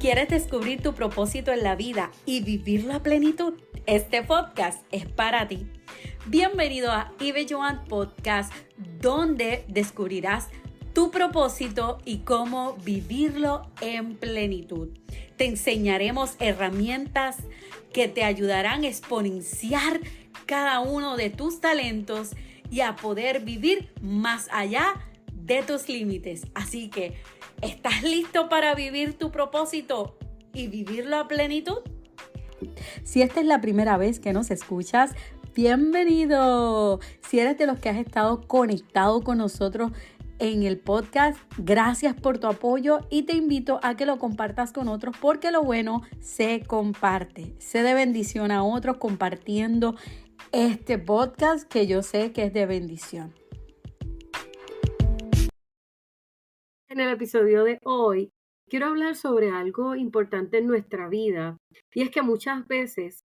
¿Quieres descubrir tu propósito en la vida y vivirlo a plenitud? Este podcast es para ti. Bienvenido a Ibe Joan Podcast, donde descubrirás tu propósito y cómo vivirlo en plenitud. Te enseñaremos herramientas que te ayudarán a exponenciar cada uno de tus talentos y a poder vivir más allá de tus límites. Así que, ¿estás listo para vivir tu propósito y vivirlo a plenitud? Si esta es la primera vez que nos escuchas, bienvenido. Si eres de los que has estado conectado con nosotros en el podcast, gracias por tu apoyo y te invito a que lo compartas con otros porque lo bueno se comparte. Sé de bendición a otros compartiendo este podcast que yo sé que es de bendición. En el episodio de hoy quiero hablar sobre algo importante en nuestra vida y es que muchas veces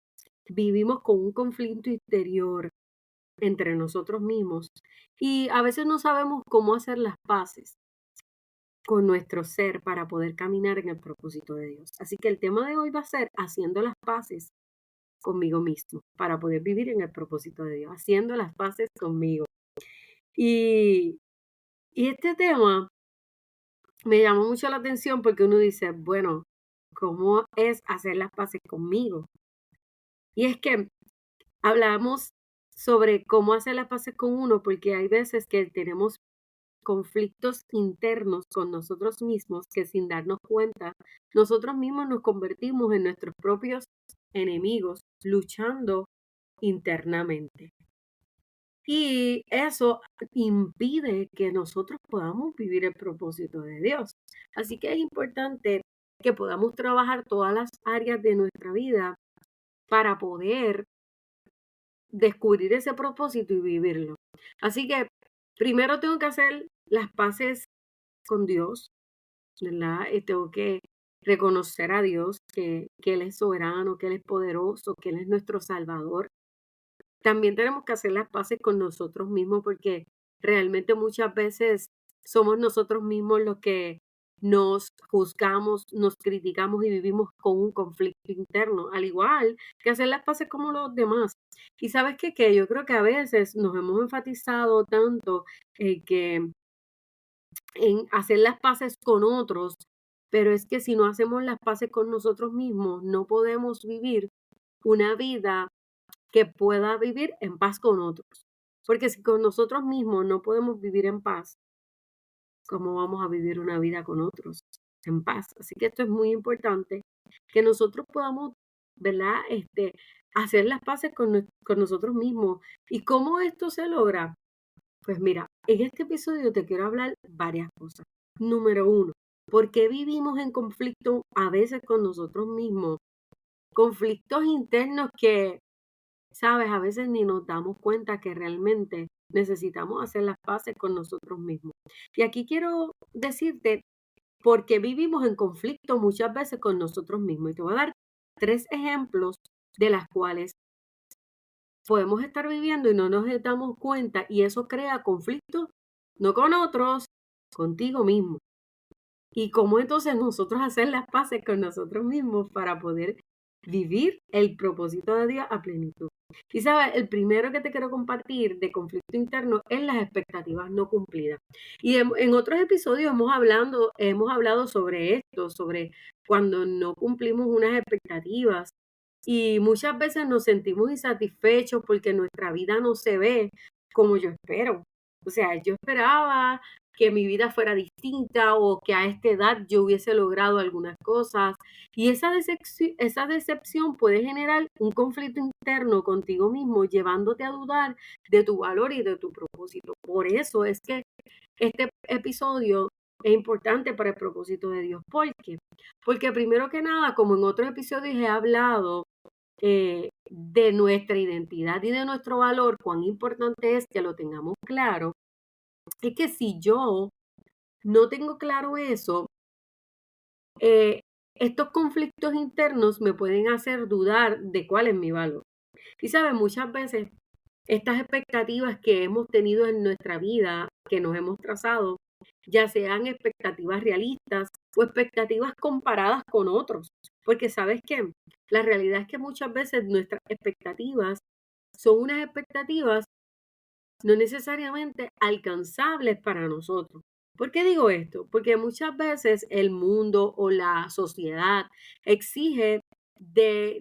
vivimos con un conflicto interior entre nosotros mismos y a veces no sabemos cómo hacer las paces con nuestro ser para poder caminar en el propósito de Dios. Así que el tema de hoy va a ser haciendo las paces conmigo mismo para poder vivir en el propósito de Dios, haciendo las paces conmigo. Y este tema me llamó mucho la atención porque uno dice, bueno, ¿cómo es hacer las paces conmigo? Y es que hablamos sobre cómo hacer las paces con uno porque hay veces que tenemos conflictos internos con nosotros mismos que sin darnos cuenta, nosotros mismos nos convertimos en nuestros propios enemigos luchando internamente. Y eso impide que nosotros podamos vivir el propósito de Dios. Así que es importante que podamos trabajar todas las áreas de nuestra vida para poder descubrir ese propósito y vivirlo. Así que primero tengo que hacer las paces con Dios, ¿verdad? Y tengo que reconocer a Dios que Él es soberano, que Él es poderoso, que Él es nuestro Salvador. También tenemos que hacer las paces con nosotros mismos porque realmente muchas veces somos nosotros mismos los que nos juzgamos, nos criticamos y vivimos con un conflicto interno, al igual que hacer las paces como los demás. Y sabes qué, yo creo que a veces nos hemos enfatizado tanto en hacer las paces con otros, pero es que si no hacemos las paces con nosotros mismos, no podemos vivir una vida que pueda vivir en paz con otros. Porque si con nosotros mismos no podemos vivir en paz, ¿cómo vamos a vivir una vida con otros en paz? Así que esto es muy importante, que nosotros podamos, ¿verdad? Hacer las paces con nosotros mismos. ¿Y cómo esto se logra? Pues mira, en este episodio te quiero hablar varias cosas. Número 1, ¿por qué vivimos en conflicto a veces con nosotros mismos? Conflictos internos que, sabes, a veces ni nos damos cuenta que realmente necesitamos hacer las paces con nosotros mismos. Y aquí quiero decirte por qué vivimos en conflicto muchas veces con nosotros mismos. Y te voy a dar 3 ejemplos de las cuales podemos estar viviendo y no nos damos cuenta y eso crea conflictos, no con otros, contigo mismo. Y cómo entonces nosotros hacer las paces con nosotros mismos para poder vivir el propósito de Dios a plenitud. Y sabes, el primero que te quiero compartir de conflicto interno es las expectativas no cumplidas. Y en otros episodios hemos hablado sobre esto, sobre cuando no cumplimos unas expectativas y muchas veces nos sentimos insatisfechos porque nuestra vida no se ve como yo espero. O sea, yo esperaba que mi vida fuera distinta o que a esta edad yo hubiese logrado algunas cosas. Y esa decepción puede generar un conflicto interno contigo mismo, llevándote a dudar de tu valor y de tu propósito. Por eso es que este episodio es importante para el propósito de Dios. ¿Por qué? Porque primero que nada, como en otros episodios he hablado, de nuestra identidad y de nuestro valor, cuán importante es que lo tengamos claro, es que si yo no tengo claro eso, eh, estos conflictos internos me pueden hacer dudar de cuál es mi valor. Y sabes, muchas veces estas expectativas que hemos tenido en nuestra vida, que nos hemos trazado, ya sean expectativas realistas o expectativas comparadas con otros. Porque sabes qué, la realidad es que muchas veces nuestras expectativas son unas expectativas no necesariamente alcanzables para nosotros. ¿Por qué digo esto? Porque muchas veces el mundo o la sociedad exige de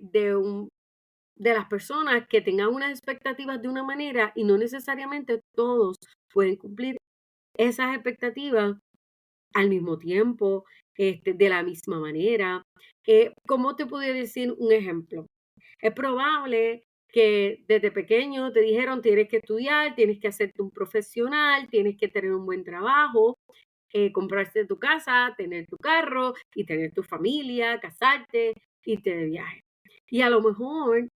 las personas que tengan unas expectativas de una manera y no necesariamente todos pueden cumplir esas expectativas al mismo tiempo, de la misma manera. ¿Cómo te puedo decir un ejemplo? Es probable que desde pequeño te dijeron tienes que estudiar, tienes que hacerte un profesional, tienes que tener un buen trabajo, comprarte tu casa, tener tu carro y tener tu familia, casarte, irte de viaje. Y a lo mejor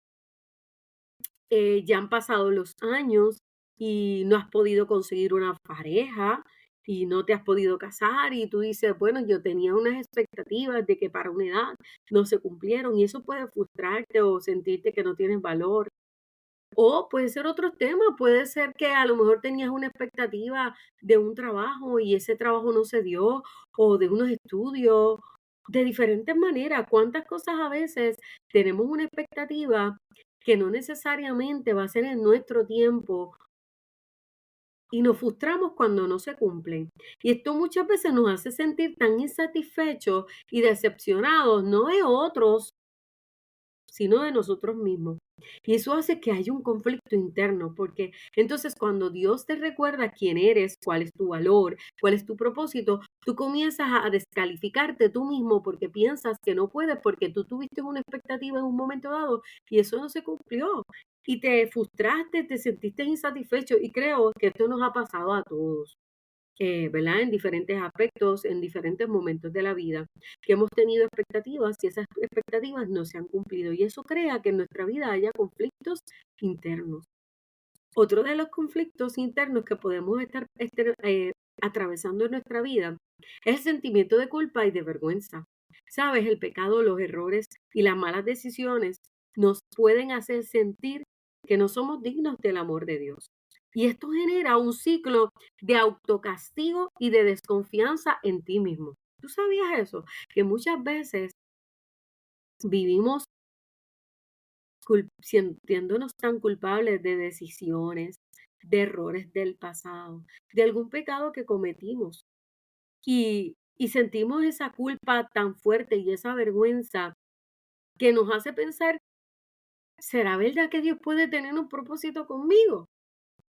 ya han pasado los años y no has podido conseguir una pareja y no te has podido casar y tú dices, bueno, yo tenía unas expectativas de que para una edad no se cumplieron y eso puede frustrarte o sentirte que no tienes valor. O puede ser otro tema, puede ser que a lo mejor tenías una expectativa de un trabajo y ese trabajo no se dio, o de unos estudios, de diferentes maneras. ¿Cuántas cosas a veces tenemos una expectativa que no necesariamente va a ser en nuestro tiempo y nos frustramos cuando no se cumplen? Y esto muchas veces nos hace sentir tan insatisfechos y decepcionados, no de otros, sino de nosotros mismos. Y eso hace que haya un conflicto interno, porque entonces cuando Dios te recuerda quién eres, cuál es tu valor, cuál es tu propósito, tú comienzas a descalificarte tú mismo porque piensas que no puedes, porque tú tuviste una expectativa en un momento dado y eso no se cumplió. Y te frustraste, te sentiste insatisfecho y creo que esto nos ha pasado a todos. ¿Verdad? En diferentes aspectos, en diferentes momentos de la vida, que hemos tenido expectativas y esas expectativas no se han cumplido. Y eso crea que en nuestra vida haya conflictos internos. Otro de los conflictos internos que podemos estar atravesando en nuestra vida es el sentimiento de culpa y de vergüenza. Sabes, el pecado, los errores y las malas decisiones nos pueden hacer sentir que no somos dignos del amor de Dios. Y esto genera un ciclo de autocastigo y de desconfianza en ti mismo. ¿Tú sabías eso? Que muchas veces vivimos sintiéndonos tan culpables de decisiones, de errores del pasado, de algún pecado que cometimos. Y sentimos esa culpa tan fuerte y esa vergüenza que nos hace pensar, ¿será verdad que Dios puede tener un propósito conmigo?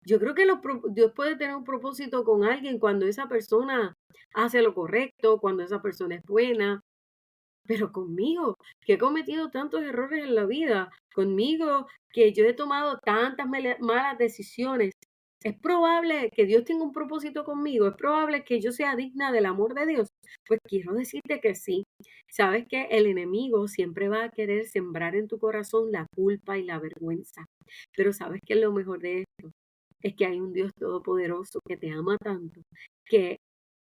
Yo creo que Dios puede tener un propósito con alguien cuando esa persona hace lo correcto, cuando esa persona es buena, pero conmigo, que he cometido tantos errores en la vida, conmigo, que yo he tomado tantas malas decisiones, es probable que Dios tenga un propósito conmigo, es probable que yo sea digna del amor de Dios. Pues quiero decirte que sí. Sabes que el enemigo siempre va a querer sembrar en tu corazón la culpa y la vergüenza. Pero sabes que lo mejor de esto es que hay un Dios todopoderoso que te ama tanto, que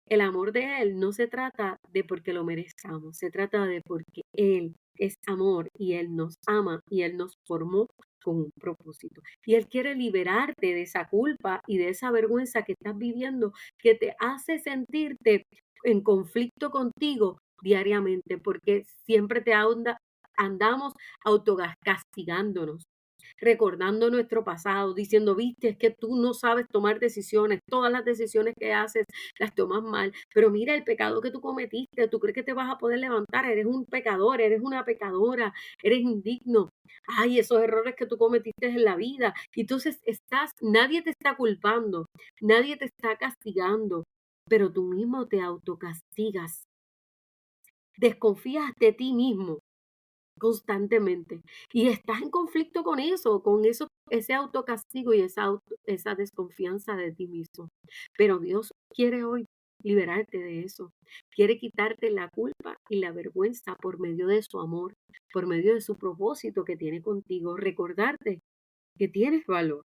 el amor de Él no se trata de porque lo merezcamos, se trata de porque Él es amor y Él nos ama y Él nos formó con un propósito. Y Él quiere liberarte de esa culpa y de esa vergüenza que estás viviendo, que te hace sentirte en conflicto contigo diariamente, porque siempre andamos autocastigándonos, recordando nuestro pasado, diciendo, viste, es que tú no sabes tomar decisiones, todas las decisiones que haces las tomas mal, pero mira el pecado que tú cometiste, tú crees que te vas a poder levantar, eres un pecador, eres una pecadora, eres indigno. Ay, esos errores que tú cometiste en la vida. Y entonces nadie te está culpando, nadie te está castigando, pero tú mismo te autocastigas, desconfías de ti mismo constantemente. Y estás en conflicto con eso, ese autocastigo y esa desconfianza de ti mismo. Pero Dios quiere hoy liberarte de eso. Quiere quitarte la culpa y la vergüenza por medio de su amor, por medio de su propósito que tiene contigo. Recordarte que tienes valor,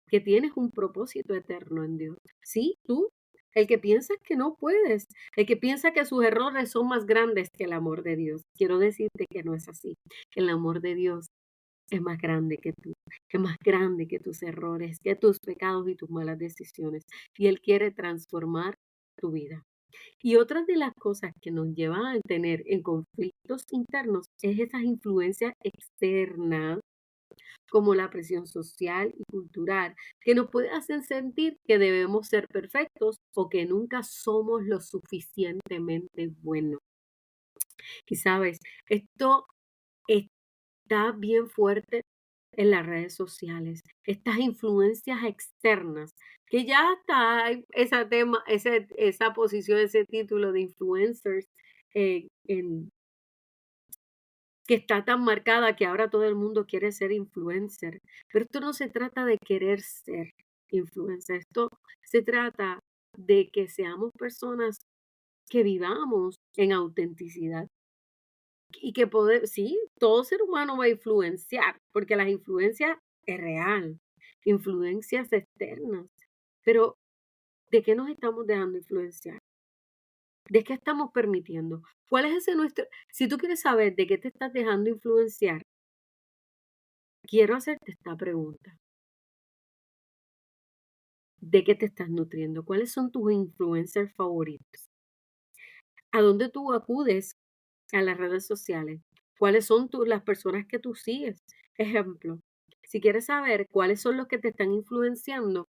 que tienes un propósito eterno en Dios. Sí, tú, el que piensa que no puedes, el que piensa que sus errores son más grandes que el amor de Dios. Quiero decirte que no es así, que el amor de Dios es más grande que tú, que es más grande que tus errores, que tus pecados y tus malas decisiones. Y Él quiere transformar tu vida. Y otra de las cosas que nos llevan a tener en conflictos internos es esas influencias externas, como la presión social y cultural, que nos puede hacer sentir que debemos ser perfectos o que nunca somos lo suficientemente buenos. Y sabes, esto está bien fuerte en las redes sociales, estas influencias externas, que ya está esa tema, esa posición, ese título de influencers, que está tan marcada que ahora todo el mundo quiere ser influencer. Pero esto no se trata de querer ser influencer, esto se trata de que seamos personas que vivamos en autenticidad y que podemos, sí, todo ser humano va a influenciar, porque las influencias es real, influencias externas, pero ¿de qué nos estamos dejando influenciar? ¿De qué estamos permitiendo? ¿Cuál es ese nuestro? Si tú quieres saber de qué te estás dejando influenciar, quiero hacerte esta pregunta. ¿De qué te estás nutriendo? ¿Cuáles son tus influencers favoritos? ¿A dónde tú acudes a las redes sociales? ¿Cuáles son las personas que tú sigues? Ejemplo, si quieres saber cuáles son los que te están influenciando,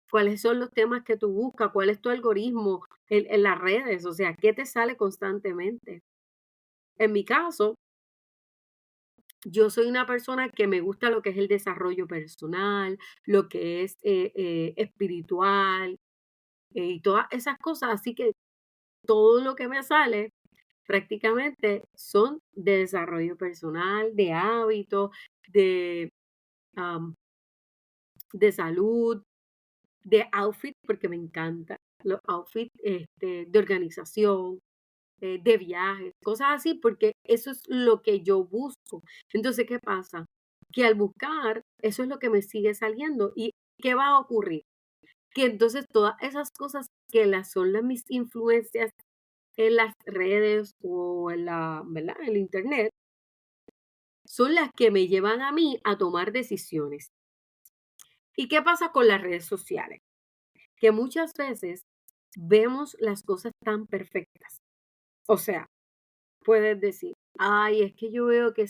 cuáles son los temas que tú buscas, cuál es tu algoritmo en las redes, o sea, qué te sale constantemente. En mi caso, yo soy una persona que me gusta lo que es el desarrollo personal, lo que es espiritual, y todas esas cosas. Así que todo lo que me sale prácticamente son de desarrollo personal, de hábitos, de, am, de salud, de outfit, porque me encanta los outfits, de organización, de viajes, cosas así, porque eso es lo que yo busco. Entonces, ¿qué pasa? Que al buscar, eso es lo que me sigue saliendo. ¿Y qué va a ocurrir? Que entonces todas esas cosas que mis influencias en las redes o en ¿verdad? En el internet, son las que me llevan a mí a tomar decisiones. ¿Y qué pasa con las redes sociales? Que muchas veces vemos las cosas tan perfectas. O sea, puedes decir, ay, es que yo veo que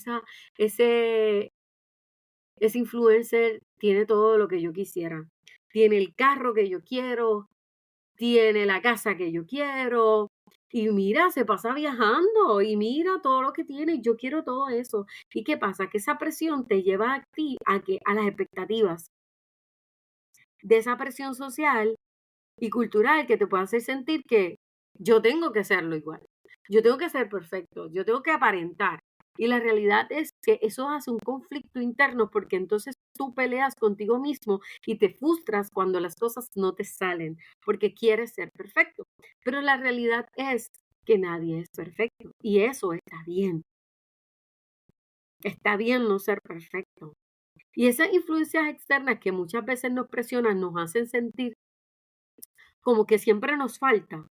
ese, ese influencer tiene todo lo que yo quisiera. Tiene el carro que yo quiero, tiene la casa que yo quiero. Y mira, se pasa viajando y mira todo lo que tiene. Yo quiero todo eso. ¿Y qué pasa? Que esa presión te lleva a ti a las expectativas de esa presión social y cultural que te puede hacer sentir que yo tengo que serlo igual. Yo tengo que ser perfecto. Yo tengo que aparentar. Y la realidad es que eso hace un conflicto interno porque entonces tú peleas contigo mismo y te frustras cuando las cosas no te salen porque quieres ser perfecto. Pero la realidad es que nadie es perfecto y eso está bien. Está bien no ser perfecto. Y esas influencias externas que muchas veces nos presionan nos hacen sentir como que siempre nos falta,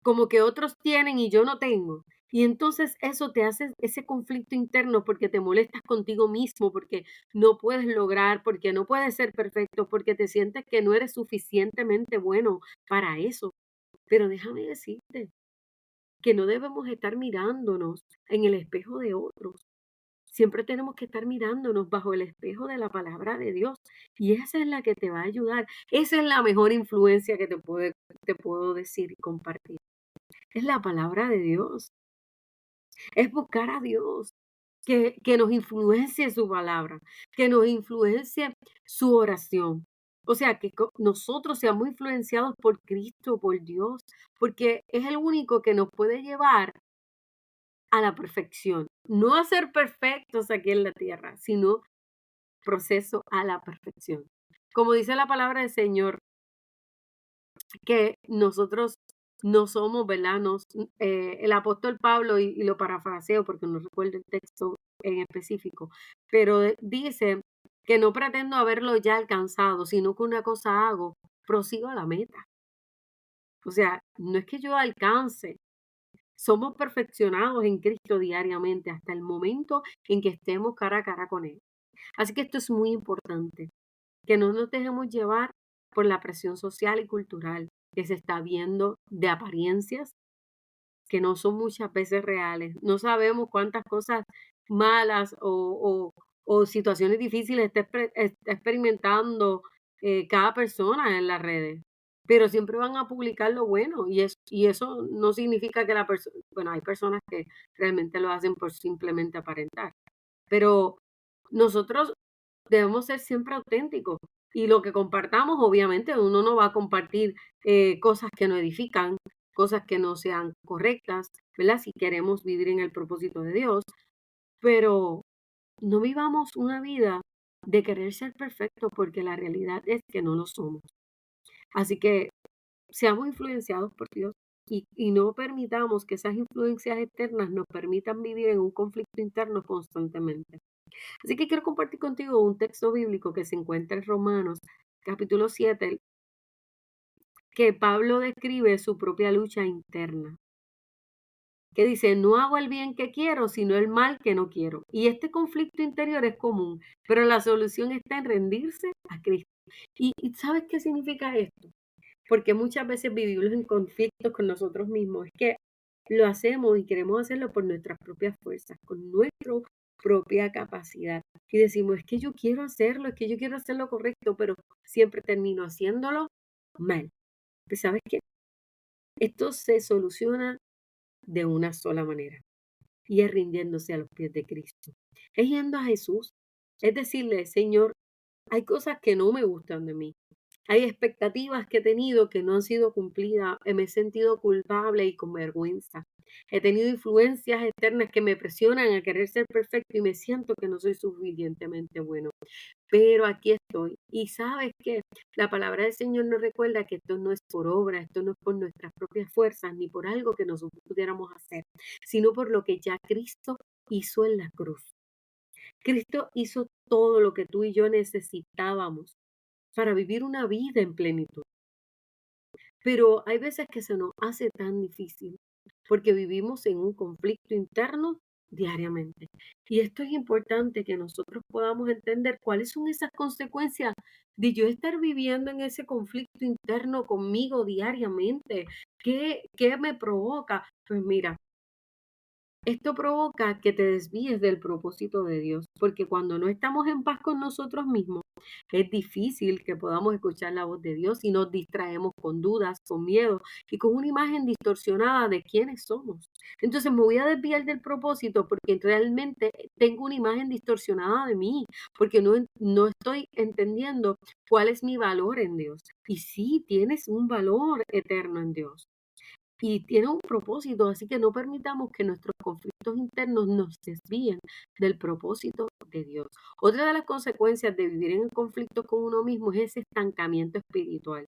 como que otros tienen y yo no tengo. Y entonces eso te hace ese conflicto interno porque te molestas contigo mismo, porque no puedes lograr, porque no puedes ser perfecto, porque te sientes que no eres suficientemente bueno para eso. Pero déjame decirte que no debemos estar mirándonos en el espejo de otros. Siempre tenemos que estar mirándonos bajo el espejo de la palabra de Dios. Y esa es la que te va a ayudar. Esa es la mejor influencia que te puedo decir y compartir. Es la palabra de Dios. Es buscar a Dios. Que nos influencie su palabra. Que nos influencie su oración. O sea, que nosotros seamos influenciados por Cristo, por Dios. Porque es el único que nos puede llevar a la perfección. No a ser perfectos aquí en la tierra, sino proceso a la perfección. Como dice la palabra del Señor, que nosotros no somos, ¿verdad? El apóstol Pablo, y lo parafraseo porque no recuerdo el texto en específico, pero dice que no pretendo haberlo ya alcanzado, sino que una cosa hago, prosigo a la meta. O sea, no es que yo alcance, somos perfeccionados en Cristo diariamente hasta el momento en que estemos cara a cara con Él. Así que esto es muy importante, que no nos dejemos llevar por la presión social y cultural, que se está viendo de apariencias que no son muchas veces reales. No sabemos cuántas cosas malas o situaciones difíciles está experimentando cada persona en las redes, pero siempre van a publicar lo bueno y eso no significa que la persona, bueno, hay personas que realmente lo hacen por simplemente aparentar, pero nosotros debemos ser siempre auténticos y lo que compartamos, obviamente, uno no va a compartir cosas que no edifican, cosas que no sean correctas, ¿verdad? Si queremos vivir en el propósito de Dios, pero no vivamos una vida de querer ser perfectos porque la realidad es que no lo somos. Así que seamos influenciados por Dios y no permitamos que esas influencias externas nos permitan vivir en un conflicto interno constantemente. Así que quiero compartir contigo un texto bíblico que se encuentra en Romanos, capítulo 7, que Pablo describe su propia lucha interna, que dice, no hago el bien que quiero, sino el mal que no quiero. Y este conflicto interior es común, pero la solución está en rendirse a Cristo. ¿Y sabes qué significa esto? Porque muchas veces vivimos en conflictos con nosotros mismos. Es que lo hacemos y queremos hacerlo por nuestras propias fuerzas, con nuestra propia capacidad. Y decimos, es que yo quiero hacerlo, es que yo quiero hacer lo correcto, pero siempre termino haciéndolo mal. Pues ¿sabes qué? Esto se soluciona de una sola manera y es rindiéndose a los pies de Cristo. Es yendo a Jesús, es decirle, Señor, hay cosas que no me gustan de mí. Hay expectativas que he tenido que no han sido cumplidas, me he sentido culpable y con vergüenza. He tenido influencias externas que me presionan a querer ser perfecto y me siento que no soy suficientemente bueno. Pero aquí estoy. Y sabes que la palabra del Señor nos recuerda que esto no es por obra, esto no es por nuestras propias fuerzas, ni por algo que nosotros pudiéramos hacer, sino por lo que ya Cristo hizo en la cruz. Cristo hizo todo lo que tú y yo necesitábamos para vivir una vida en plenitud. Pero hay veces que se nos hace tan difícil porque vivimos en un conflicto interno diariamente. Y esto es importante que nosotros podamos entender cuáles son esas consecuencias de yo estar viviendo en ese conflicto interno conmigo diariamente. ¿Qué me provoca? Pues mira, esto provoca que te desvíes del propósito de Dios, porque cuando no estamos en paz con nosotros mismos, es difícil que podamos escuchar la voz de Dios y nos distraemos con dudas, con miedo y con una imagen distorsionada de quiénes somos. Entonces me voy a desviar del propósito porque realmente tengo una imagen distorsionada de mí, porque no estoy entendiendo cuál es mi valor en Dios. Y sí, tienes un valor eterno en Dios y tiene un propósito, así que no permitamos que nuestros conflictos internos nos desvíen del propósito de Dios. Otra de las consecuencias de vivir en conflicto con uno mismo es ese estancamiento espiritual.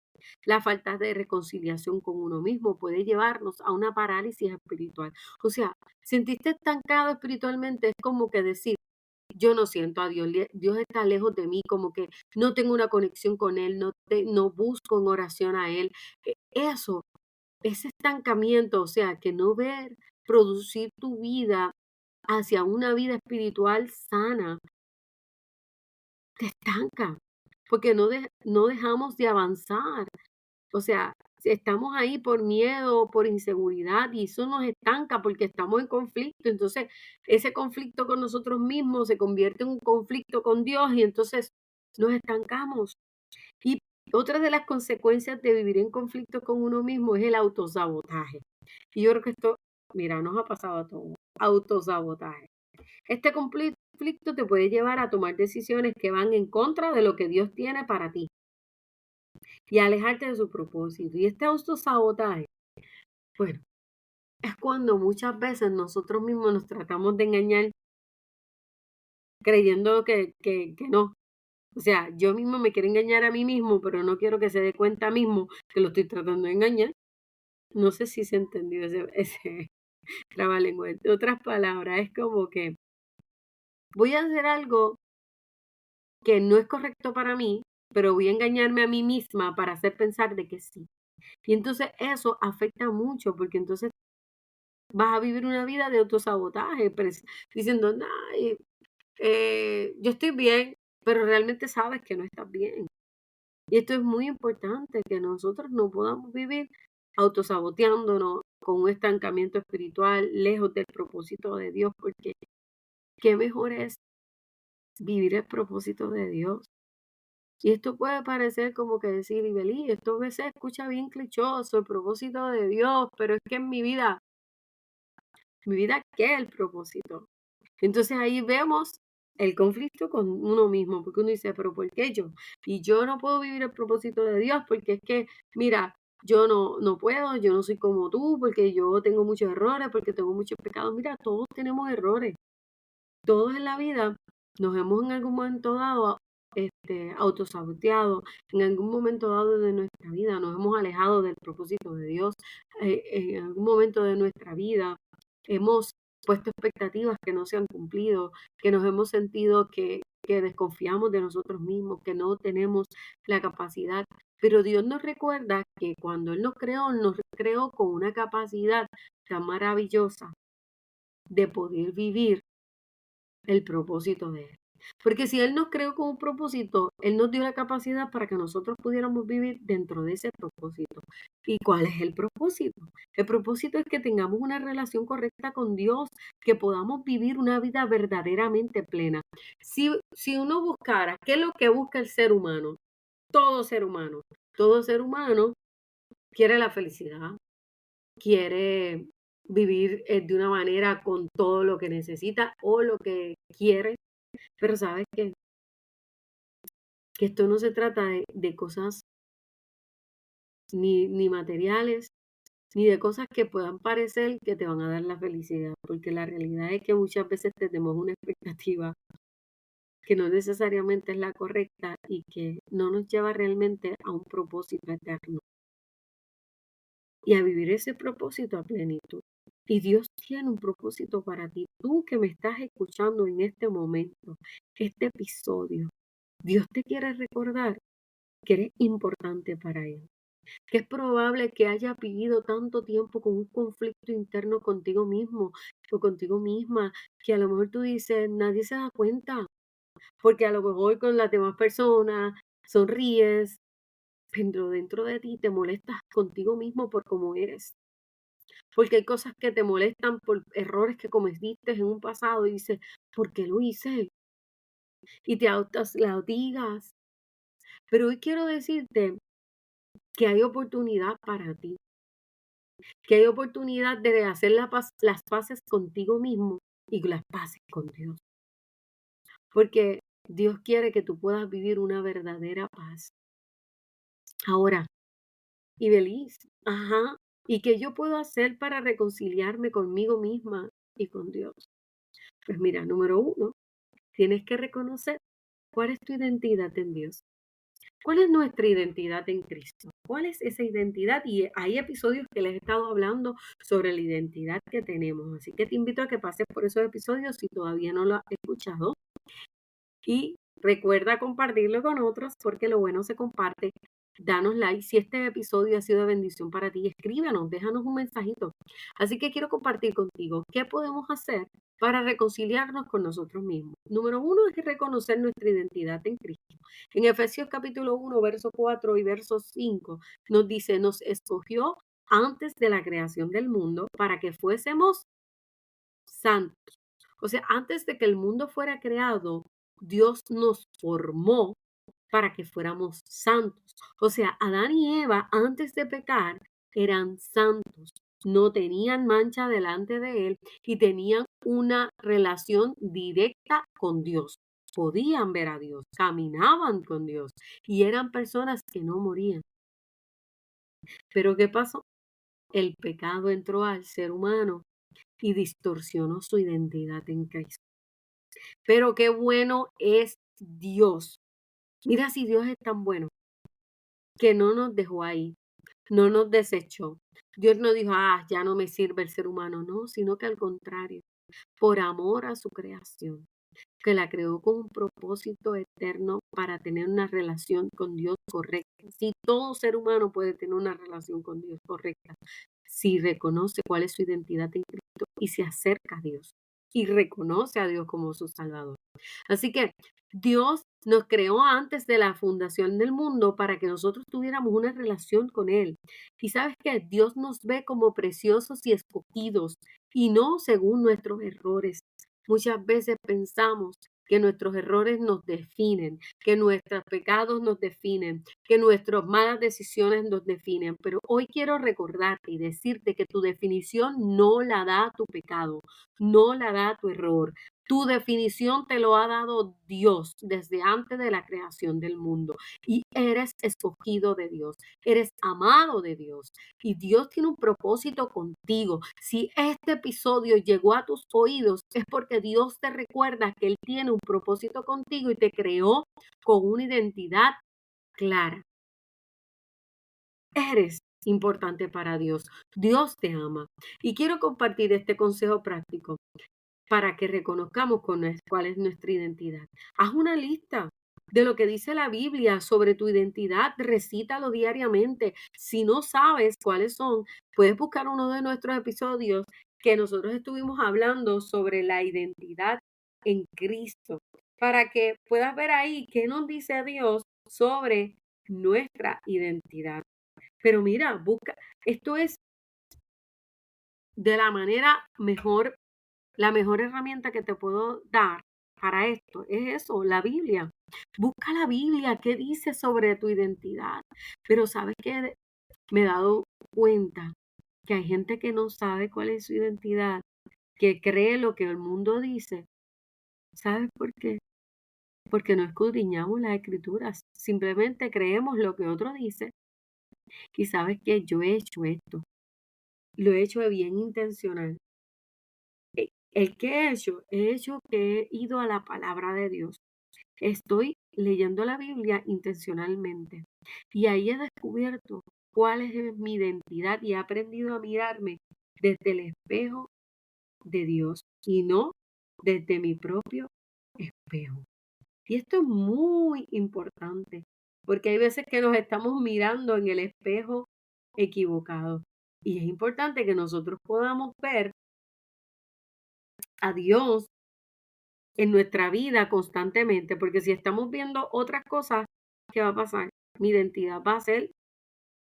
La falta de reconciliación con uno mismo puede llevarnos a una parálisis espiritual. O sea, sentirte estancado espiritualmente es como que decir, yo no siento a Dios, Dios está lejos de mí, como que no tengo una conexión con Él, no busco en oración a Él. Eso, ese estancamiento, o sea, que no ver producir tu vida hacia una vida espiritual sana, te estanca, porque no dejamos de avanzar. O sea, si estamos ahí por miedo, por inseguridad, y eso nos estanca porque estamos en conflicto. Entonces, ese conflicto con nosotros mismos se convierte en un conflicto con Dios y entonces nos estancamos. Y otra de las consecuencias de vivir en conflicto con uno mismo es el autosabotaje. Y yo creo que esto, mira, nos ha pasado a todos. Autosabotaje. Este conflicto te puede llevar a tomar decisiones que van en contra de lo que Dios tiene para ti y a alejarte de su propósito. Y este autosabotaje, bueno, es cuando muchas veces nosotros mismos nos tratamos de engañar creyendo que no. O sea, yo mismo me quiero engañar a mí mismo, pero no quiero que se dé cuenta mismo que lo estoy tratando de engañar. No sé si se entendió ese trabalengua. En otras palabras, es como que voy a hacer algo que no es correcto para mí, pero voy a engañarme a mí misma para hacer pensar de que sí. Y entonces eso afecta mucho, porque entonces vas a vivir una vida de autosabotaje, diciendo, "Ay, yo estoy bien", pero realmente sabes que no estás bien. Y esto es muy importante, que nosotros no podamos vivir autosaboteándonos con un estancamiento espiritual lejos del propósito de Dios, porque qué mejor es vivir el propósito de Dios. Y esto puede parecer como que decir, Ibelí, esto a veces escucha bien clichoso, el propósito de Dios, pero es que en mi vida, ¿qué es el propósito? Entonces ahí vemos el conflicto con uno mismo, porque uno dice, pero ¿por qué yo? Y yo no puedo vivir el propósito de Dios, porque es que, mira, yo no puedo, yo no soy como tú, porque yo tengo muchos errores, porque tengo muchos pecados. Mira, todos tenemos errores. Todos en la vida nos hemos en algún momento dado autosaboteado, en algún momento dado de nuestra vida nos hemos alejado del propósito de Dios, en algún momento de nuestra vida hemos puesto expectativas que no se han cumplido, que nos hemos sentido que desconfiamos de nosotros mismos, que no tenemos la capacidad. Pero Dios nos recuerda que cuando Él nos creó con una capacidad tan maravillosa de poder vivir el propósito de Él. Porque si Él nos creó con un propósito, Él nos dio la capacidad para que nosotros pudiéramos vivir dentro de ese propósito. ¿Y cuál es el propósito? El propósito es que tengamos una relación correcta con Dios, que podamos vivir una vida verdaderamente plena. Si uno buscara, ¿qué es lo que busca el ser humano? Todo ser humano. Todo ser humano quiere la felicidad, quiere vivir de una manera con todo lo que necesita o lo que quiere, pero sabes que esto no se trata de cosas ni materiales, ni de cosas que puedan parecer que te van a dar la felicidad, porque la realidad es que muchas veces tenemos una expectativa que no necesariamente es la correcta y que no nos lleva realmente a un propósito eterno y a vivir ese propósito a plenitud. Y Dios tiene un propósito para ti. Tú que me estás escuchando en este momento, este episodio, Dios te quiere recordar que eres importante para Él. Que es probable que hayas vivido tanto tiempo con un conflicto interno contigo mismo o contigo misma, que a lo mejor tú dices, nadie se da cuenta, porque a lo mejor con las demás personas sonríes, pero dentro de ti te molestas contigo mismo por cómo eres. Porque hay cosas que te molestan por errores que cometiste en un pasado y dices, ¿por qué lo hice? Y te la digas. Pero hoy quiero decirte que hay oportunidad para ti, que hay oportunidad de hacer las paces contigo mismo y las paces con Dios. Porque Dios quiere que tú puedas vivir una verdadera paz. Ahora, y feliz, ajá, ¿y qué yo puedo hacer para reconciliarme conmigo misma y con Dios? Pues mira, número uno, tienes que reconocer cuál es tu identidad en Dios. ¿Cuál es nuestra identidad en Cristo? ¿Cuál es esa identidad? Y hay episodios que les he estado hablando sobre la identidad que tenemos. Así que te invito a que pases por esos episodios si todavía no lo has escuchado. Y recuerda compartirlo con otros porque lo bueno se comparte. Danos like si este episodio ha sido de bendición para ti. Escríbanos, déjanos un mensajito. Así que quiero compartir contigo qué podemos hacer para reconciliarnos con nosotros mismos. Número uno es reconocer nuestra identidad en Cristo. En Efesios capítulo 1, verso 4 y verso 5 nos dice, nos escogió antes de la creación del mundo para que fuésemos santos. O sea, antes de que el mundo fuera creado, Dios nos formó para que fuéramos santos. O sea, Adán y Eva antes de pecar eran santos, no tenían mancha delante de Él y tenían una relación directa con Dios. Podían ver a Dios, caminaban con Dios y eran personas que no morían. Pero ¿qué pasó? El pecado entró al ser humano y distorsionó su identidad en Cristo. Pero qué bueno es Dios. Mira si Dios es tan bueno que no nos dejó ahí, no nos desechó. Dios no dijo, ya no me sirve el ser humano, no, sino que al contrario, por amor a su creación, que la creó con un propósito eterno para tener una relación con Dios correcta. Si todo ser humano puede tener una relación con Dios correcta, si reconoce cuál es su identidad en Cristo y se acerca a Dios y reconoce a Dios como su Salvador. Así que Dios nos creó antes de la fundación del mundo para que nosotros tuviéramos una relación con Él. Y sabes que Dios nos ve como preciosos y escogidos y no según nuestros errores. Muchas veces pensamos que nuestros errores nos definen, que nuestros pecados nos definen, que nuestras malas decisiones nos definen. Pero hoy quiero recordarte y decirte que tu definición no la da tu pecado, no la da tu error. Tu definición te lo ha dado Dios desde antes de la creación del mundo y eres escogido de Dios, eres amado de Dios y Dios tiene un propósito contigo. Si este episodio llegó a tus oídos es porque Dios te recuerda que Él tiene un propósito contigo y te creó con una identidad clara. Eres importante para Dios. Dios te ama. Y quiero compartir este consejo práctico para que reconozcamos cuál es nuestra identidad. Haz una lista de lo que dice la Biblia sobre tu identidad, recítalo diariamente. Si no sabes cuáles son, puedes buscar uno de nuestros episodios que nosotros estuvimos hablando sobre la identidad en Cristo, para que puedas ver ahí qué nos dice Dios sobre nuestra identidad. Pero mira, busca, esto es de la manera mejor. La mejor herramienta que te puedo dar para esto es eso, la Biblia. Busca la Biblia, qué dice sobre tu identidad. Pero sabes que me he dado cuenta que hay gente que no sabe cuál es su identidad, que cree lo que el mundo dice. ¿Sabes por qué? Porque no escudriñamos las escrituras. Simplemente creemos lo que otro dice. Y sabes que yo he hecho esto. Lo he hecho de bien intencional. ¿El que he hecho? He hecho que he ido a la palabra de Dios. Estoy leyendo la Biblia intencionalmente y ahí he descubierto cuál es mi identidad y he aprendido a mirarme desde el espejo de Dios y no desde mi propio espejo. Y esto es muy importante porque hay veces que nos estamos mirando en el espejo equivocado y es importante que nosotros podamos ver a Dios en nuestra vida constantemente, porque si estamos viendo otras cosas, ¿qué va a pasar? Mi identidad va a ser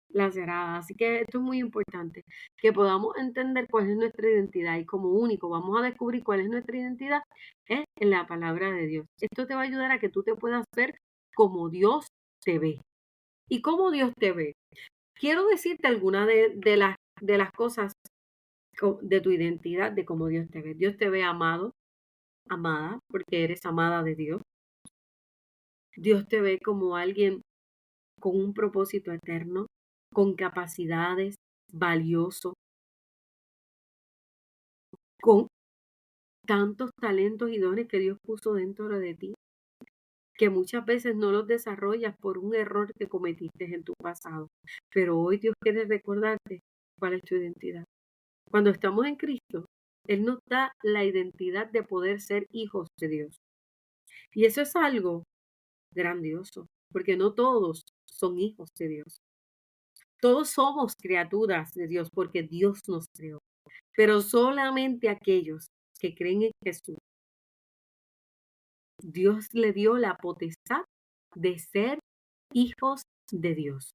lacerada. Así que esto es muy importante, que podamos entender cuál es nuestra identidad y como único vamos a descubrir cuál es nuestra identidad es en la palabra de Dios. Esto te va a ayudar a que tú te puedas ver como Dios te ve. ¿Y cómo Dios te ve? Quiero decirte algunas de las cosas de tu identidad, de cómo Dios te ve. Dios te ve amado, amada, porque eres amada de Dios. Dios te ve como alguien con un propósito eterno, con capacidades, valioso, con tantos talentos y dones que Dios puso dentro de ti, que muchas veces no los desarrollas por un error que cometiste en tu pasado. Pero hoy Dios quiere recordarte cuál es tu identidad. Cuando estamos en Cristo, Él nos da la identidad de poder ser hijos de Dios. Y eso es algo grandioso, porque no todos son hijos de Dios. Todos somos criaturas de Dios porque Dios nos creó, pero solamente aquellos que creen en Jesús, Dios le dio la potestad de ser hijos de Dios.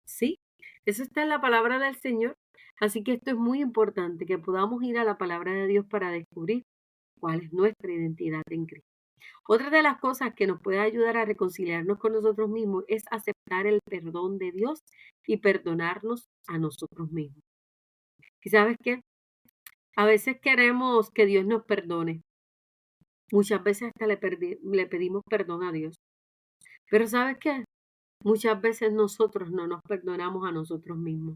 ¿Sí? Eso está en la palabra del Señor. Así que esto es muy importante, que podamos ir a la palabra de Dios para descubrir cuál es nuestra identidad en Cristo. Otra de las cosas que nos puede ayudar a reconciliarnos con nosotros mismos es aceptar el perdón de Dios y perdonarnos a nosotros mismos. ¿Y sabes qué? A veces queremos que Dios nos perdone. Muchas veces hasta le pedimos perdón a Dios. Pero ¿sabes qué? Muchas veces nosotros no nos perdonamos a nosotros mismos.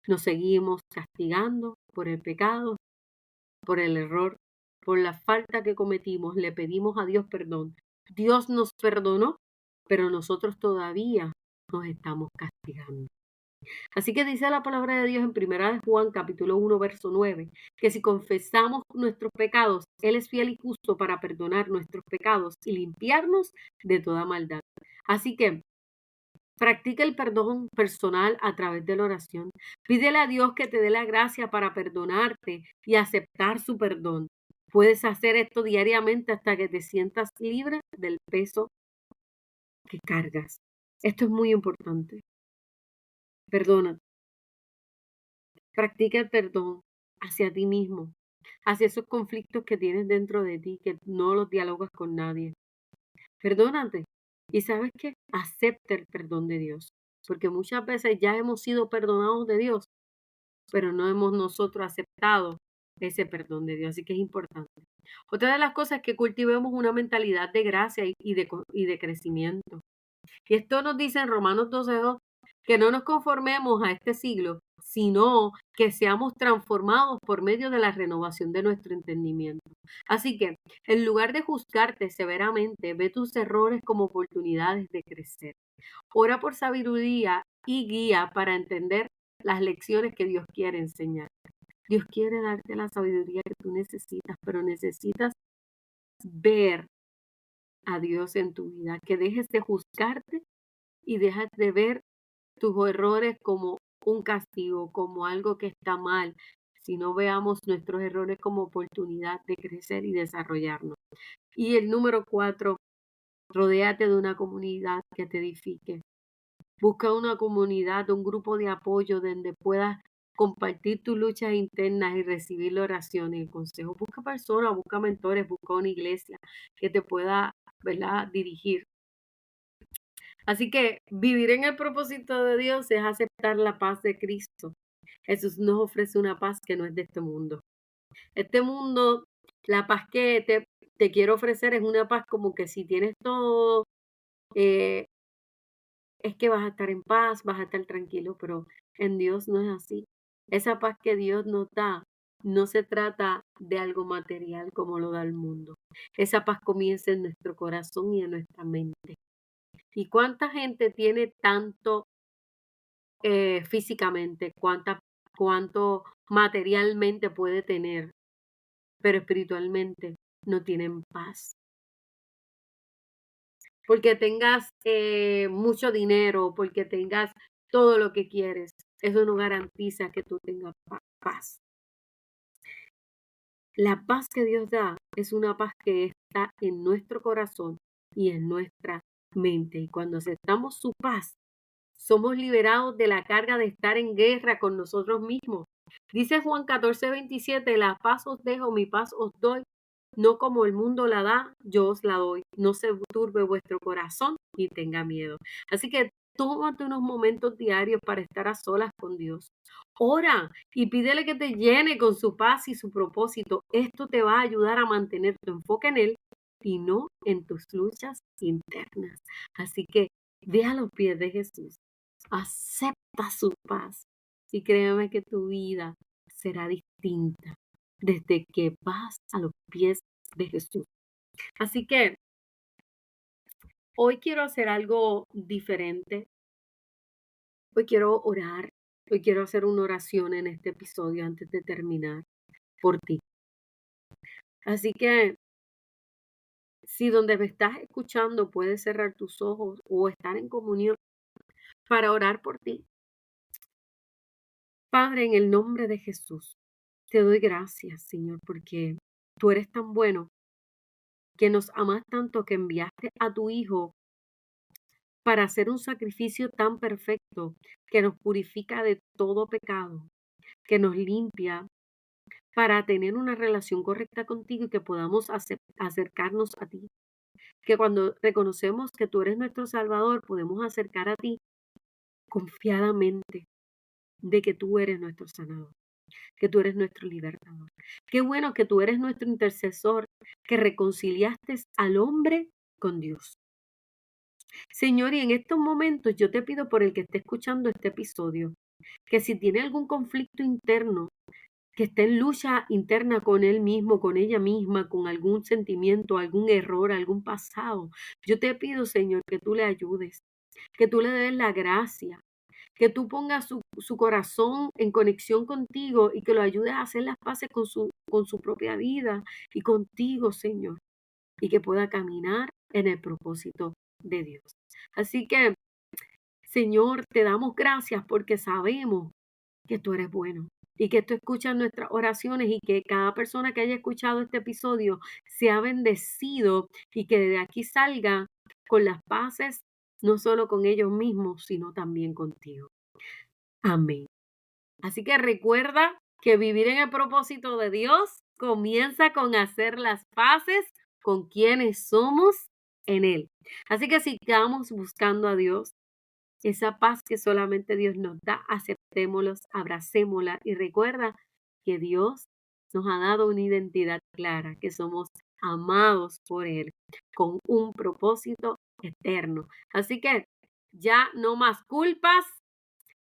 Nos seguimos castigando por el pecado, por el error, por la falta que cometimos. Le pedimos a Dios perdón. Dios nos perdonó, pero nosotros todavía nos estamos castigando. Así que dice la palabra de Dios en Primera de Juan, capítulo 1, verso 9, que si confesamos nuestros pecados, Él es fiel y justo para perdonar nuestros pecados y limpiarnos de toda maldad. Así que practica el perdón personal a través de la oración. Pídele a Dios que te dé la gracia para perdonarte y aceptar su perdón. Puedes hacer esto diariamente hasta que te sientas libre del peso que cargas. Esto es muy importante. Perdona. Practica el perdón hacia ti mismo, hacia esos conflictos que tienes dentro de ti, que no los dialogas con nadie. Perdónate. ¿Y sabes qué? Acepta el perdón de Dios, porque muchas veces ya hemos sido perdonados de Dios, pero no hemos nosotros aceptado ese perdón de Dios, así que es importante. Otra de las cosas es que cultivemos una mentalidad de gracia y de crecimiento. Y esto nos dice en Romanos 12:2 que no nos conformemos a este siglo, sino que seamos transformados por medio de la renovación de nuestro entendimiento. Así que, en lugar de juzgarte severamente, ve tus errores como oportunidades de crecer. Ora por sabiduría y guía para entender las lecciones que Dios quiere enseñar. Dios quiere darte la sabiduría que tú necesitas, pero necesitas ver a Dios en tu vida, que dejes de juzgarte y dejas de ver tus errores como un castigo, como algo que está mal, sino veamos nuestros errores como oportunidad de crecer y desarrollarnos. Y el número 4, rodéate de una comunidad que te edifique. Busca una comunidad, un grupo de apoyo donde puedas compartir tus luchas internas y recibir la oración y el consejo. Busca personas, busca mentores, busca una iglesia que te pueda, ¿verdad?, dirigir. Así que vivir en el propósito de Dios es aceptar la paz de Cristo. Jesús nos ofrece una paz que no es de este mundo. Este mundo, la paz que te quiero ofrecer es una paz como que si tienes todo, eh, es que vas a estar en paz, vas a estar tranquilo, pero en Dios no es así. Esa paz que Dios nos da no se trata de algo material como lo da el mundo. Esa paz comienza en nuestro corazón y en nuestra mente. ¿Y cuánta gente tiene tanto físicamente, cuánto materialmente puede tener, pero espiritualmente no tienen paz? Porque tengas mucho dinero, porque tengas todo lo que quieres, eso no garantiza que tú tengas paz. La paz que Dios da es una paz que está en nuestro corazón y en nuestra mente. Y cuando aceptamos su paz, somos liberados de la carga de estar en guerra con nosotros mismos. Dice Juan 14:27, la paz os dejo, mi paz os doy. No como el mundo la da, yo os la doy. No se turbe vuestro corazón ni tenga miedo. Así que tómate unos momentos diarios para estar a solas con Dios. Ora y pídele que te llene con su paz y su propósito. Esto te va a ayudar a mantener tu enfoque en Él y no en tus luchas internas. Así que ve a los pies de Jesús. Acepta su paz y créeme que tu vida será distinta desde que vas a los pies de Jesús. Así que hoy quiero hacer algo diferente. Hoy quiero orar. Hoy quiero hacer una oración en este episodio antes de terminar por ti. Así que si donde me estás escuchando puedes cerrar tus ojos o estar en comunión para orar por ti. Padre, en el nombre de Jesús, te doy gracias, Señor, porque tú eres tan bueno, que nos amas tanto que enviaste a tu Hijo para hacer un sacrificio tan perfecto que nos purifica de todo pecado, que nos limpia para tener una relación correcta contigo y que podamos acercarnos a ti. Que cuando reconocemos que tú eres nuestro Salvador, podemos acercar a ti confiadamente de que tú eres nuestro sanador, que tú eres nuestro libertador. Qué bueno que tú eres nuestro intercesor, que reconciliaste al hombre con Dios. Señor, y en estos momentos yo te pido por el que esté escuchando este episodio, que si tiene algún conflicto interno, que esté en lucha interna con él mismo, con ella misma, con algún sentimiento, algún error, algún pasado, yo te pido, Señor, que tú le ayudes, que tú le des la gracia, que tú pongas su corazón en conexión contigo y que lo ayudes a hacer las paces con su propia vida y contigo, Señor, y que pueda caminar en el propósito de Dios. Así que, Señor, te damos gracias porque sabemos que tú eres bueno. y que tú escuchas nuestras oraciones y que cada persona que haya escuchado este episodio sea bendecido y que de aquí salga con las paces, no solo con ellos mismos, sino también contigo. Amén. Así que recuerda que vivir en el propósito de Dios comienza con hacer las paces con quienes somos en Él. Así que sigamos buscando a Dios, esa paz que solamente Dios nos da, aceptémoslos, abracémosla y recuerda que Dios nos ha dado una identidad clara, que somos amados por Él, con un propósito eterno. Así que ya no más culpas,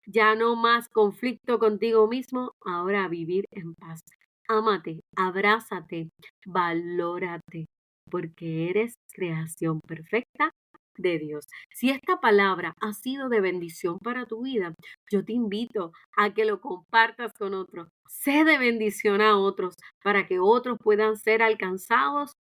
ya no más conflicto contigo mismo, ahora a vivir en paz. Ámate, abrázate, valórate, porque eres creación perfecta de Dios. Si esta palabra ha sido de bendición para tu vida, yo te invito a que lo compartas con otros. Sé de bendición a otros para que otros puedan ser alcanzados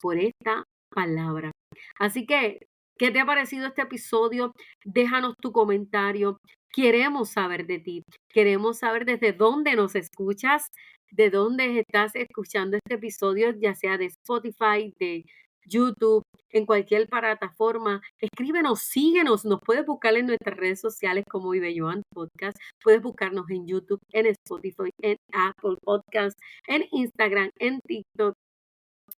por esta palabra. Así que, ¿qué te ha parecido este episodio? Déjanos tu comentario. Queremos saber de ti. Queremos saber desde dónde nos escuchas, de dónde estás escuchando este episodio, ya sea de Spotify, de YouTube, en cualquier plataforma. Escríbenos, síguenos. Nos puedes buscar en nuestras redes sociales como Vive Joan Podcast. Puedes buscarnos en YouTube, en Spotify, en Apple Podcast, en Instagram, en TikTok,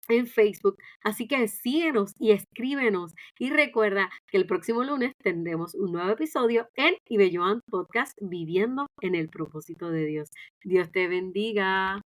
en Facebook. Así que síguenos y escríbenos. Y recuerda que el próximo lunes tendremos un nuevo episodio en Ibelloan Podcast, Viviendo en el Propósito de Dios. Dios te bendiga.